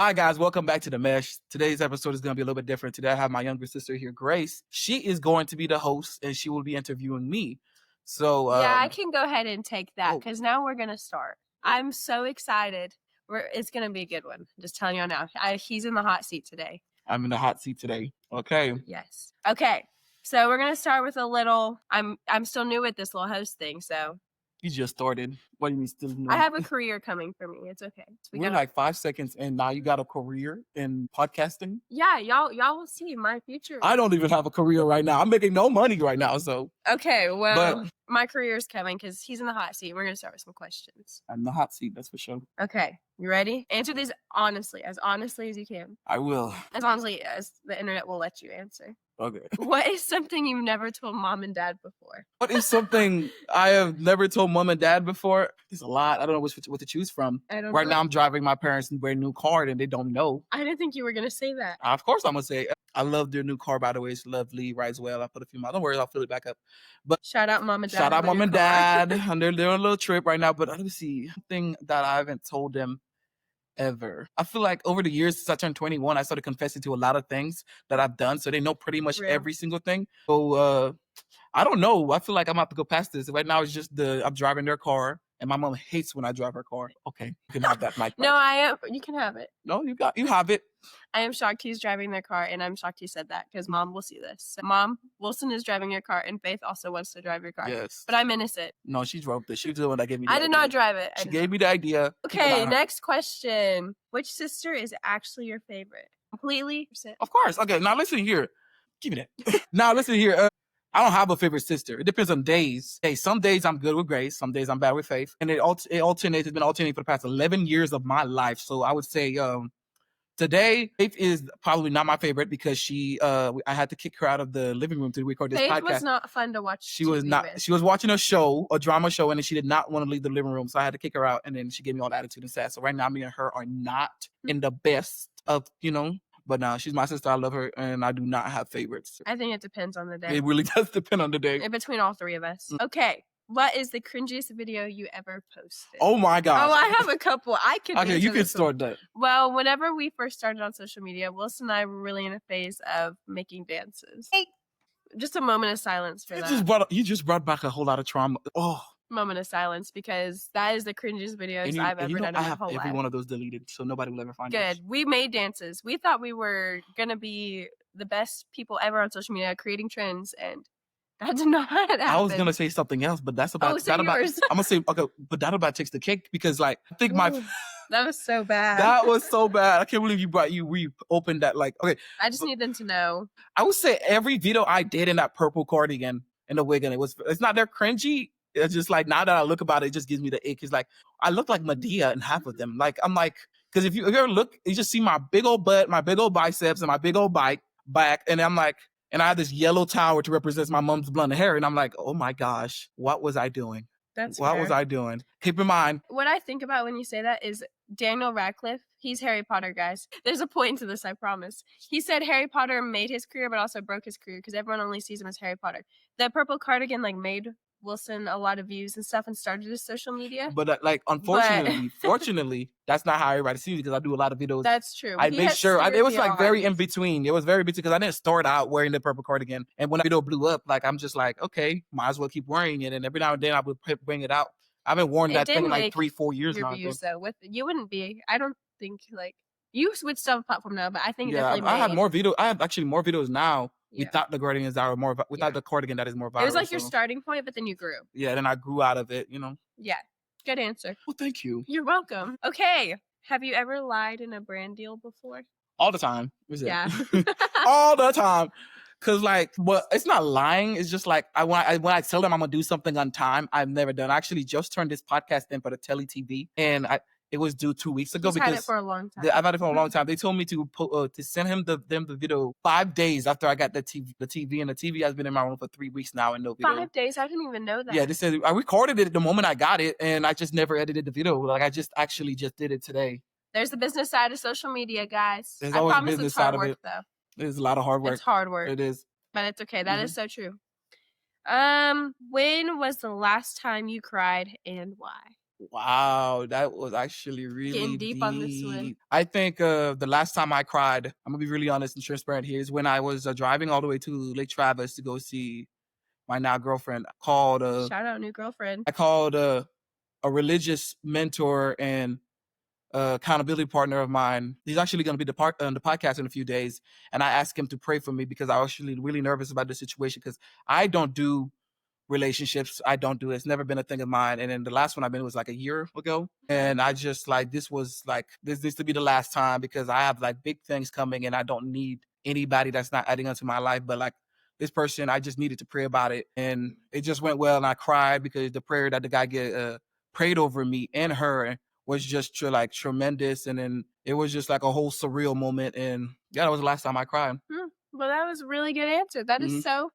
Hi, guys. Welcome back to The Mesh. Today's episode is going to be a little bit different. Today, I have my younger sister here, Grace. She is going to be the host, and she will be interviewing me. So, yeah, I can go ahead and take that because now we're going to start. I'm so excited. It's going to be a good one. Just telling you now. He's in the hot seat today. I'm in the hot seat today. Okay. Yes. Okay. So we're going to start with a little, I'm still new at this little host thing, so. You just started. What do you mean still new? I have a career coming for me. It's okay. We're like 5 seconds and now you got a career in podcasting? Yeah, y'all will see my future. I don't even have a career right now. I'm making no money right now, so. Okay, well, my career is coming because he's in the hot seat. We're going to start with some questions. I'm in the hot seat, that's for sure. Okay, you ready? Answer these honestly as you can. I will. As honestly as the internet will let you answer. Okay. What is something you've never told mom and dad before? What is something I have never told mom and dad before? There's a lot. I don't know what to choose from. Right now, I'm driving my parents' brand new car and they don't know. I didn't think you were going to say that. Of course, I'm going to say it. I love their new car, by the way. It's lovely, rides well. I put a few miles. Don't worry, I'll fill it back up. But shout out mom and dad. Shout out mom and dad. And they're doing a little trip right now. But let me see. Something that I haven't told them ever. I feel like over the years since I turned 21, I started confessing to a lot of things that I've done. So they know pretty much every single thing. So I don't know. I feel like I'm about to go past this. Right now it's just I'm driving their car. And my mom hates when I drive her car. Okay, you can have that mic. No, I am. You can have it. No, you have it. I am shocked he's driving their car, and I'm shocked he said that because mom will see this. So, Mom, Wilson is driving your car, and Faith also wants to drive your car. Yes. But I'm innocent. No, she drove this. She was the one that gave me the idea. I did not drive it. She gave me the idea. Okay, next question. Which sister is actually your favorite? Completely? Of course. Okay, now listen here. Give me that. Now listen here. I don't have a favorite sister. It depends on days. Hey, some days I'm good with Grace. Some days I'm bad with Faith. And it alternates. It's been alternating for the past 11 years of my life. So I would say today, Faith is probably not my favorite because I had to kick her out of the living room to record this podcast. Faith was not fun to watch. She was not. She was watching a drama show, and then she did not want to leave the living room. So I had to kick her out, and then she gave me all the attitude and sass. So right now, me and her are not in the best of, But now she's my sister. I love her, and I do not have favorites. I think it depends on the day. It really does depend on the day. In between all three of us. Okay. What is the cringiest video you ever posted? Oh my gosh. Oh, I have a couple. Okay, you can start that. Well, whenever we first started on social media, Wilson and I were really in a phase of making dances. Hey. Just a moment of silence for that. You just brought back a whole lot of trauma. Oh. Moment of silence because that is the cringiest videos I've ever done in my whole life. Every one of those deleted, so nobody will ever find it. Good. We made dances. We thought we were gonna be the best people ever on social media, creating trends, and that did not happen. I was gonna say something else, but that's about. I'm gonna say okay, but that about takes the cake because I think that was so bad. That was so bad. I can't believe you reopened that. Okay. I just need them to know. I would say every video I did in that purple cardigan and the wig, and it's not that cringy. It's just like now that I look about it, it just gives me the ick. It's like I look like Medea in half of them. Like I'm like, because if you ever look, you just see my big old butt, my big old biceps, and my big old back, and I'm like, and I have this yellow tower to represent my mom's blonde hair, and I'm like, oh my gosh, what was I doing? What was I doing? Keep in mind. What I think about when you say that is Daniel Radcliffe. He's Harry Potter, guys. There's a point to this, I promise. He said Harry Potter made his career, but also broke his career because everyone only sees him as Harry Potter. The purple cardigan made Wilson a lot of views and stuff and started his social media. But fortunately, that's not how everybody sees it because I do a lot of videos. That's true. I made sure it was like very in between. It was very between because I didn't start out wearing the purple cardigan. And when the video blew up, I'm just like, okay, might as well keep wearing it. And every now and then I would bring it out. I haven't worn that thing in like 3-4 years now. Views, though, you wouldn't be. I don't think you would still have a platform now, but I think definitely. I have more video. I have actually more videos now. Without the cardigans that are more, without the cardigan that is more viral. It was like your starting point, but then you grew. Yeah, then I grew out of it, Yeah, good answer. Well, thank you. You're welcome. Okay, have you ever lied in a brand deal before? All the time. Yeah. All the time. Cause it's not lying. It's just like when I tell them I'm gonna do something on time, I've never done. I actually just turned this podcast in for the Telly TV, and it was due 2 weeks ago. I've had it for a long time. I've had it for a long time. They told me to send him the video 5 days after I got the TV, and the TV has been in my room for 3 weeks now and no video. 5 days? I didn't even know that. Yeah, they said I recorded it the moment I got it, and I just never edited the video. I just did it today. There's the business side of social media, guys. There's always I promise business it's hard side of work, it. though. There's a lot of hard work. It's hard work. It is. But it's okay. That is so true. When was the last time you cried and why? Wow, that was actually really Getting deep on this one. deep. I think the last time I cried, I'm gonna be really honest and transparent here, is when I was driving all the way to Lake Travis to go see my now girlfriend. Shout out new girlfriend. I called a religious mentor and accountability partner of mine. He's actually going to be on the podcast in a few days, and I asked him to pray for me because I was actually really nervous about the situation because I don't do relationships. I don't do it. It's never been a thing of mine. And then the last one I've been was like a year ago. And I just like, this was like, this needs to be the last time because I have like big things coming and I don't need anybody that's not adding onto my life. But like this person, I just needed to pray about it. And it just went well. And I cried because the prayer that the guy prayed over me and her was just like tremendous. And then it was just like a whole surreal moment. And yeah, that was the last time I cried. Well, that was a really good answer. That is so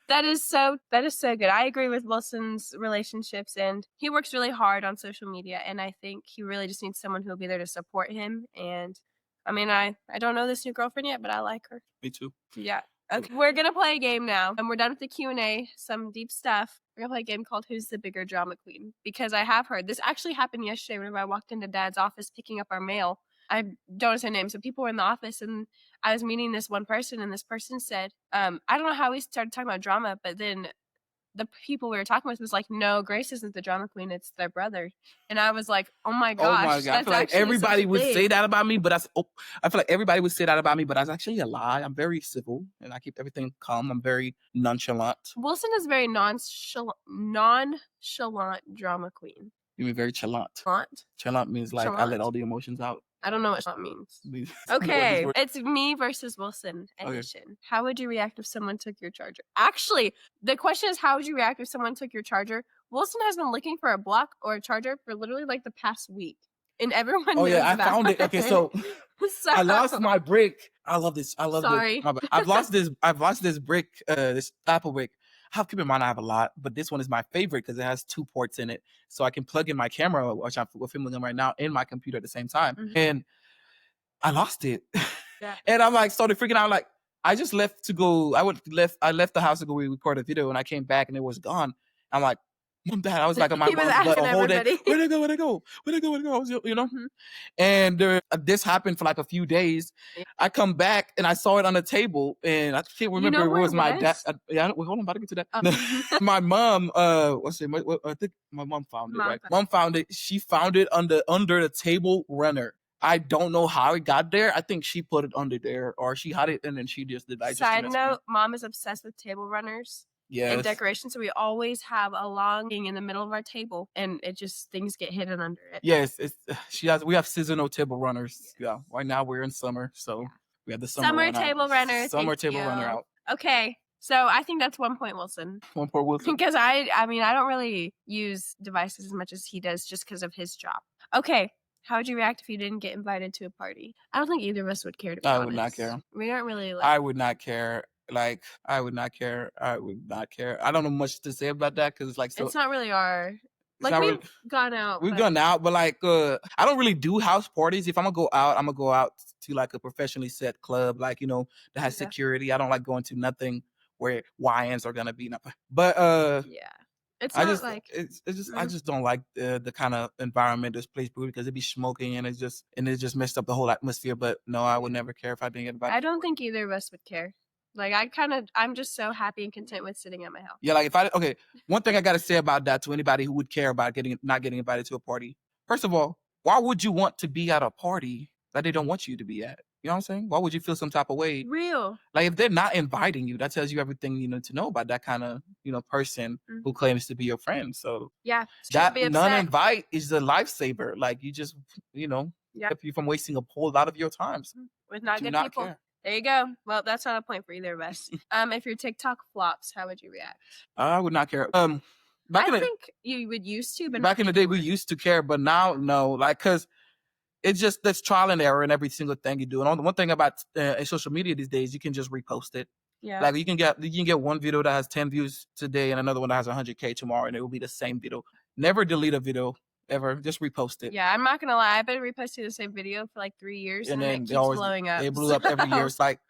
that is so good. I agree with Wilson's relationships, and he works really hard on social media, and I think he really just needs someone who will be there to support him. And I mean, I don't know this new girlfriend yet, but I like her. Me too. Yeah. Okay, we're gonna play a game now, and we're done with the Q&A. Some deep stuff. We're gonna play a game called Who's the Bigger Drama Queen? Because I have heard this actually happened yesterday whenever I walked into Dad's office picking up our mail. I don't say names, so people were in the office, and I was meeting this one person, and this person said, I don't know how we started talking about drama, but then the people we were talking with was like, no, Grace isn't the drama queen, it's their brother. And I was like, oh my gosh. I feel like everybody would say that about me, but I feel like everybody would say that about me, but that's actually a lie. I'm very civil and I keep everything calm. I'm very nonchalant. Wilson is very nonchalant drama queen. You mean very chalant? Chalant means like I let all the emotions out. I don't know what that means. Okay, it's me versus Wilson edition. Okay. How would you react if someone took your charger? Actually, the question is, how would you react if someone took your charger? Wilson has been looking for a block or a charger for literally like the past week. And everyone knows I found it. Okay, so I lost my brick. I love this. Sorry. I've lost this brick, this Apple brick. Keep in mind I have a lot, but this one is my favorite because it has 2 ports in it. So I can plug in my camera, which I'm filming them right now, and my computer at the same time. Mm-hmm. And I lost it. Yeah. And I'm like, started freaking out. Like, I just left to go. I left the house to go record a video, and I came back and it was gone. I'm like, Mom, Dad. I was like, on my mom's the whole day. Where'd it go? I was, you know. Mm-hmm. And this happened for like a few days. Yeah. I come back and I saw it on the table, and I can't remember it was my dad. Hold on, I'm about to get to that. My mom, I think my mom found it. Right? Mom found it. She found it under the table runner. I don't know how it got there. I think she put it under there, or she had it and then she just did. Side note: Mom is obsessed with table runners. Yes. And decoration, so we always have a long thing in the middle of our table, and it just things get hidden under it. Yes, we have seasonal table runners. Yes. Yeah, right now we're in summer, so we have the summer table runner. Summer table runner out. Okay, so I think that's 1 point, Wilson. 1 point, Wilson. Because I mean I don't really use devices as much as he does, just because of his job. Okay. How would you react if you didn't get invited to a party? I don't think either of us would care, to be honest. I would not care. We aren't really I would not care. Like, I would not care. I don't know much to say about that because it's like, so it's not really our. Like, we've gone out. We've gone out, but like, I don't really do house parties. If I'm gonna go out to like a professionally set club, like, you know, that has security. I don't like going to nothing where YNs are gonna be. But yeah. It's not I just don't like the kind of environment this place because it'd be smoking and it just messed up the whole atmosphere. But no, I would never care if I didn't get invited. I don't think either of us would care. Like, I'm just so happy and content with sitting at my house. Yeah, like one thing I gotta say about that to anybody who would care about not getting invited to a party. First of all, why would you want to be at a party that they don't want you to be at? You know what I'm saying? Why would you feel some type of way? Real. Like, if they're not inviting you, that tells you everything you need to know about that kind of, you know, person who claims to be your friend. So yeah, that non-invite is a lifesaver. Like, you just, you know, keep you from wasting a whole lot of your times with not good people. Care. There you go. Well, that's not a point for either of us. If your TikTok flops, how would you react? I would not care. I think you would used to, but back in the day we used to care, but now no. Like, cause it's just that's trial and error in every single thing you do. And the one thing about social media these days, you can just repost it. Yeah. Like you can get one video that has 10 views today and another one that has 100K tomorrow, and it will be the same video. Never delete a video. Ever, just repost it. Yeah, I'm not gonna lie. I've been reposting the same video for like 3 years, and then it keeps blowing up. It blew up every year. It's like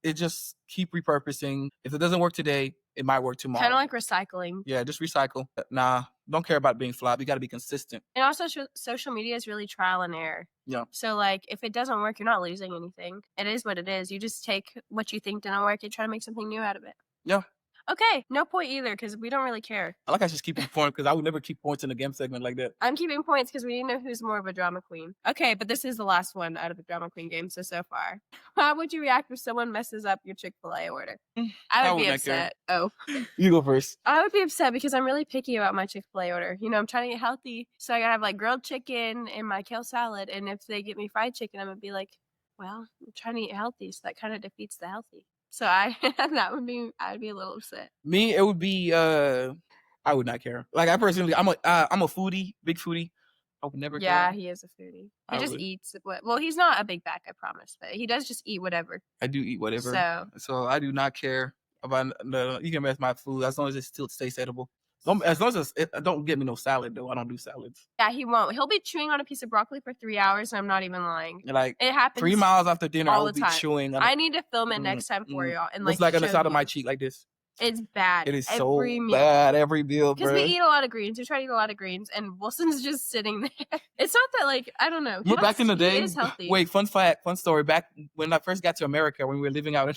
it just keep repurposing. If it doesn't work today, it might work tomorrow. Kind of like recycling. Yeah, just recycle. Nah, don't care about being flop. You got to be consistent. And also, social media is really trial and error. Yeah. So, like, if it doesn't work, you're not losing anything. It is what it is. You just take what you think didn't work and try to make something new out of it. Yeah. Okay, no point either, because we don't really care. I like I just keep points because I would never keep points in a game segment like that. I'm keeping points because we need to know who's more of a drama queen. Okay, but this is the last one out of the drama queen game so far. How would you react if someone messes up your Chick-fil-A order? I would be upset. Oh. You go first. I would be upset because I'm really picky about my Chick-fil-A order. You know, I'm trying to get healthy, so I gotta have like grilled chicken and my kale salad. And if they get me fried chicken, I'm gonna be like, well, I'm trying to eat healthy, so that kind of defeats the healthy. So I'd be a little upset. Me, it would be I would not care. Like I personally, I'm a foodie, big foodie. I would never care. Yeah, he is a foodie. He I just would. eats. Well, he's not a big bag, I promise, but he does just eat whatever. I do eat whatever. So I do not care about you can mess my food as long as it still stays edible. As long as don't get me no salad though. I don't do salads. Yeah, he won't. He'll be chewing on a piece of broccoli for 3 hours, and I'm not even lying. Like it happens 3 miles after dinner, I will be chewing. I need to film it next time for y'all. And it's like on the side of my cheek, like this. It's bad. It is so bad every meal, bro. Because we eat a lot of greens. We try to eat a lot of greens, and Wilson's just sitting there. It's not that, like, I don't know. Back in the day, he is healthy. Wait, fun story. Back when I first got to America, when we were living out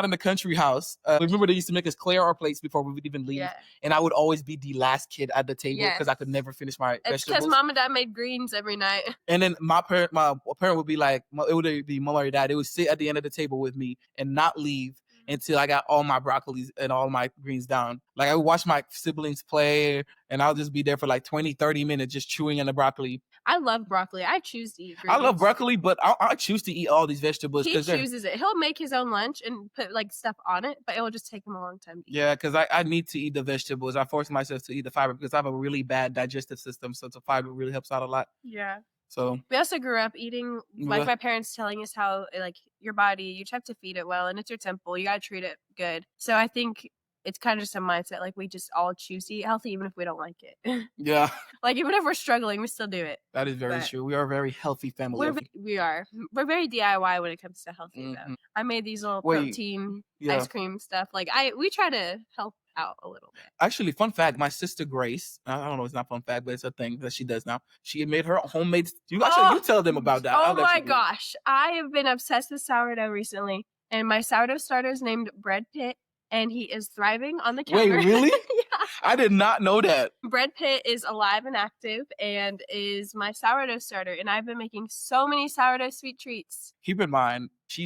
in the country house, remember they used to make us clear our plates before we would even leave, and I would always be the last kid at the table because I could never finish my vegetables. It's because mom and dad made greens every night. And then my parent would be like, it would be mom or dad. They would sit at the end of the table with me and not leave until I got all my broccolis and all my greens down. Like I would watch my siblings play and I'll just be there for like 20, 30 minutes just chewing on the broccoli. I love broccoli. I choose to eat greens. I love broccoli, but I choose to eat all these vegetables. He chooses it. He'll make his own lunch and put like stuff on it, but it will just take him a long time to eat. Yeah, because I need to eat the vegetables. I force myself to eat the fiber because I have a really bad digestive system. So the fiber really helps out a lot. Yeah. So we also grew up eating, like my parents telling us how, like, your body, you have to feed it well, and it's your temple. You got to treat it good. So I think it's kind of just a mindset. Like, we just all choose to eat healthy, even if we don't like it. Yeah. Like, even if we're struggling, we still do it. That is very true. We are a very healthy family. We are. We're very DIY when it comes to healthy, though. I made these little protein ice cream stuff. Like, we try to help out a little bit. Actually, fun fact, my sister Grace, I don't know, it's not fun fact, but it's a thing that she does now. She made her homemade, you tell them about that. Oh my gosh. I have been obsessed with sourdough recently, and my sourdough starter is named Bread Pit, and he is thriving on the counter. Wait, really? Yeah. I did not know that. Bread Pit is alive and active and is my sourdough starter, and I've been making so many sourdough sweet treats. Keep in mind, she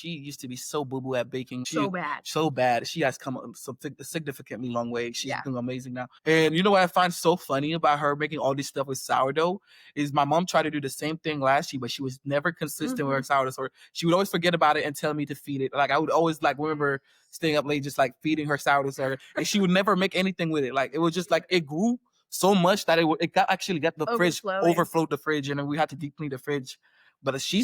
used to be so boo-boo at baking. So bad. She has come a significantly long way. She's doing amazing now. And you know what I find so funny about her making all this stuff with sourdough is my mom tried to do the same thing last year, but she was never consistent with her sourdough. So she would always forget about it and tell me to feed it. Like I would always remember staying up late just like feeding her sourdough, and she would never make anything with it. Like it was just like it grew so much that it got the fridge, overflowed the fridge, and then we had to deep clean the fridge. But she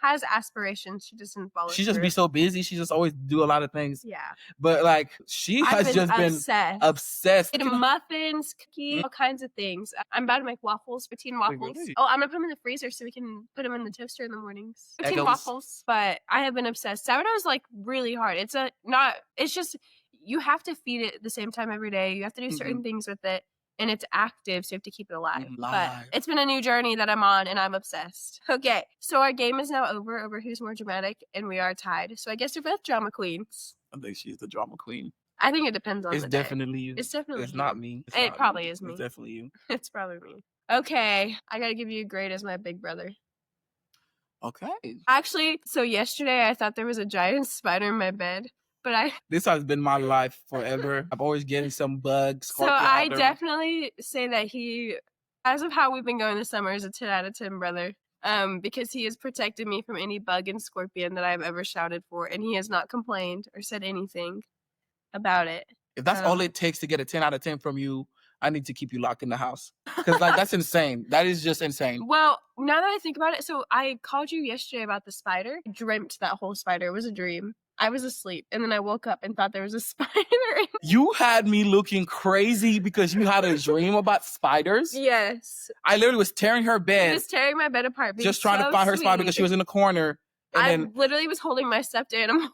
has aspirations. She doesn't follow. She just be so busy. She just always do a lot of things. Yeah. But like she has just been obsessed. Making muffins, cookies, all kinds of things. I'm about to make waffles, poutine waffles. Wait. Oh, I'm gonna put them in the freezer so we can put them in the toaster in the mornings. Poutine waffles. But I have been obsessed. Sourdough is like really hard. It's just you have to feed it at the same time every day. You have to do certain things with it. And it's active, so you have to keep it alive. But it's been a new journey that I'm on, and I'm obsessed. Okay, so our game is now over who's more dramatic, and we are tied. So I guess we're both drama queens. I think she's the drama queen. I think it depends on the day. It's definitely you. It's definitely It's not me. It probably is me. It's definitely you. It's probably me. Okay, I gotta give you a grade as my big brother. Okay. Actually, so yesterday I thought there was a giant spider in my bed. But this has been my life forever. I'm always getting some bugs. So I definitely say that he, as of how we've been going this summer, is a 10 out of 10 brother. Because he has protected me from any bug and scorpion that I've ever shouted for, and he has not complained or said anything about it. If that's all it takes to get a 10 out of 10 from you, I need to keep you locked in the house. Because that's insane. That is just insane. Well, now that I think about it, so I called you yesterday about the spider. I dreamt that whole spider. It was a dream. I was asleep, and then I woke up and thought there was a spider. You had me looking crazy because you had a dream about spiders? Yes. I literally was tearing her bed. Just tearing my bed apart. Just trying to find her spider because she was in the corner. And I literally was holding my stuffed animal,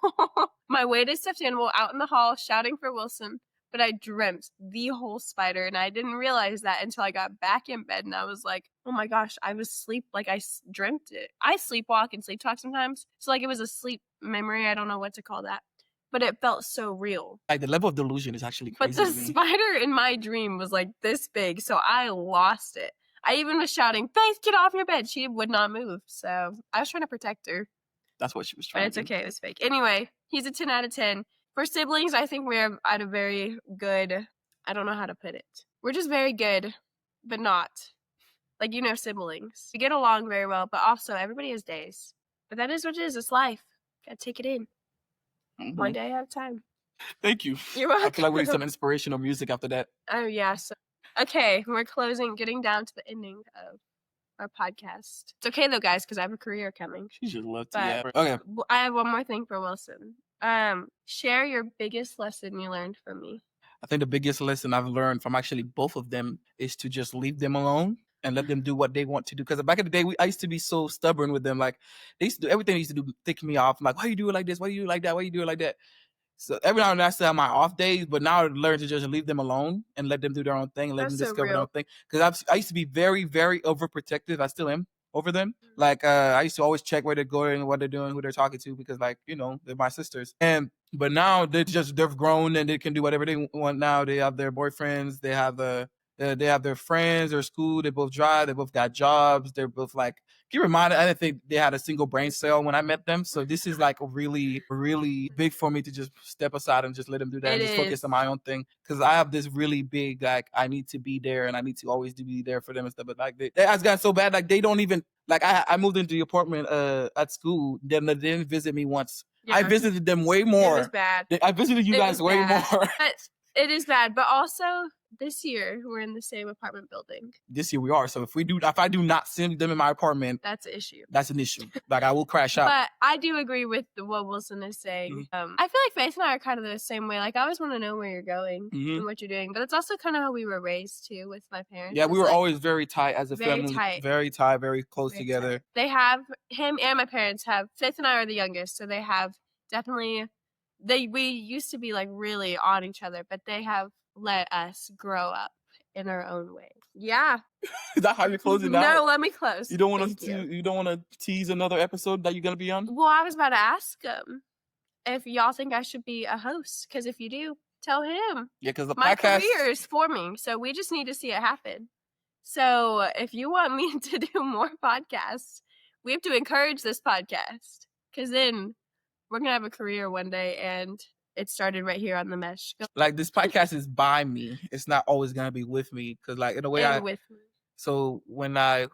my weighted stuffed animal, out in the hall, shouting for Wilson. but I dreamt the whole spider, and I didn't realize that until I got back in bed, and I was like, oh my gosh, I was asleep, like I dreamt it. I sleepwalk and sleep talk sometimes, so like it was a sleep memory. I don't know what to call that, but it felt so real. Like the level of delusion is actually crazy. But the spider in my dream was like this big, so I lost it. I even was shouting, Faith, get off your bed. She would not move, so I was trying to protect her. That's what she was trying But it's okay, it was fake. Anyway, he's a 10 out of 10. For siblings, I think we're at a very good, I don't know how to put it. We're just very good, but not. Like, you know, siblings. We get along very well, but also everybody has days. But that is what it is. It's life. Gotta take it in. One day at a time. Thank you. You're welcome. I feel like we need some inspirational music after that. Oh, yeah. So, okay, we're getting down to the ending of our podcast. It's okay, though, guys, because I have a career coming. She just loved to. But Yeah. Okay. I have one more thing for Wilson. Share your biggest lesson you learned from me. I think the biggest lesson I've learned from actually both of them is to just leave them alone and let them do what they want to do. Because back in the day, I used to be so stubborn with them. Like, they used to do everything they used to do, tick me off. I'm like, why you do it like this? Why you do it like that? Why you do it like that? So every now and then I still have my off days, but now I learn to just leave them alone and let them do their own thing and let them discover their own thing. Because I used to be very, very overprotective. I still am over them. Like, I used to always check where they're going, what they're doing, who they're talking to, because, like, you know, they're my sisters. But now they've grown and they can do whatever they want now. They have their boyfriends. They have their friends, their school. They both drive. They both got jobs. They're both like, keep reminded, I didn't think they had a single brain cell when I met them. So this is like really, really big for me to just step aside and just let them do that and just focus on my own thing. Because I have this really big, like, I need to be there and I need to always be there for them and stuff. But like, it's gotten so bad, like, they don't even, like, I moved into the apartment at school. They didn't visit me once. Yeah. I visited them way more. It was bad. I visited you guys way more. But it is bad. But also, this year, we're in the same apartment building. This year we are. So if I do not send them in my apartment, that's an issue. That's an issue. Like, I will crash out. But I do agree with what Wilson is saying. I feel like Faith and I are kind of the same way. Like, I always want to know where you're going and what you're doing. But it's also kind of how we were raised, too, with my parents. Yeah, we were always very tight as a family. Very tight, very close together. Tight. They have, him and my parents have, Faith and I are the youngest, so they have definitely, we used to be, like, really on each other, but they have let us grow up in our own way. Yeah. Is that how you're closing out? No, let me close. You don't want to tease another episode that you're gonna be on? Well, I was about to ask him if y'all think I should be a host, because if you do, tell him. Yeah, because my career is forming, so we just need to see it happen. So if you want me to do more podcasts, we have to encourage this podcast, because then we're gonna have a career one day, and it started right here on the mesh. Like, this podcast is by me. It's not always gonna be with me, because, like, in a way, with me. So when I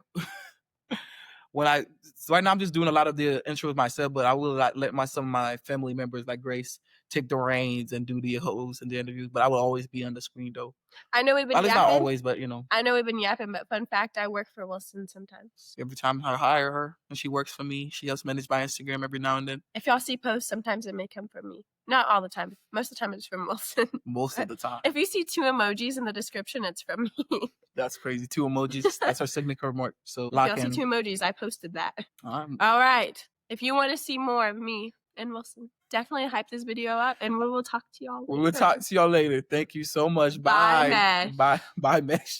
so right now I'm just doing a lot of the intros myself, but I will, like, let some of my family members, like Grace, take the reins and do the hosts and the interviews. But I will always be on the screen, though. I know we've been yapping. Not always, but, you know. I know we've been yapping, but fun fact, I work for Wilson sometimes. Every time I hire her and she works for me, she helps manage my Instagram every now and then. If y'all see posts, sometimes it may come from me. Not all the time. Most of the time it's from Wilson. Most of the time. If you see 2 emojis in the description, it's from me. That's crazy. 2 emojis. That's our signature mark. So if y'all see 2 emojis, I posted that. All right. If you want to see more of me and Wilson, definitely hype this video up, and we will talk to y'all later. We will talk to y'all later. Thank you so much. Bye. Bye, Mesh. Bye, Mesh.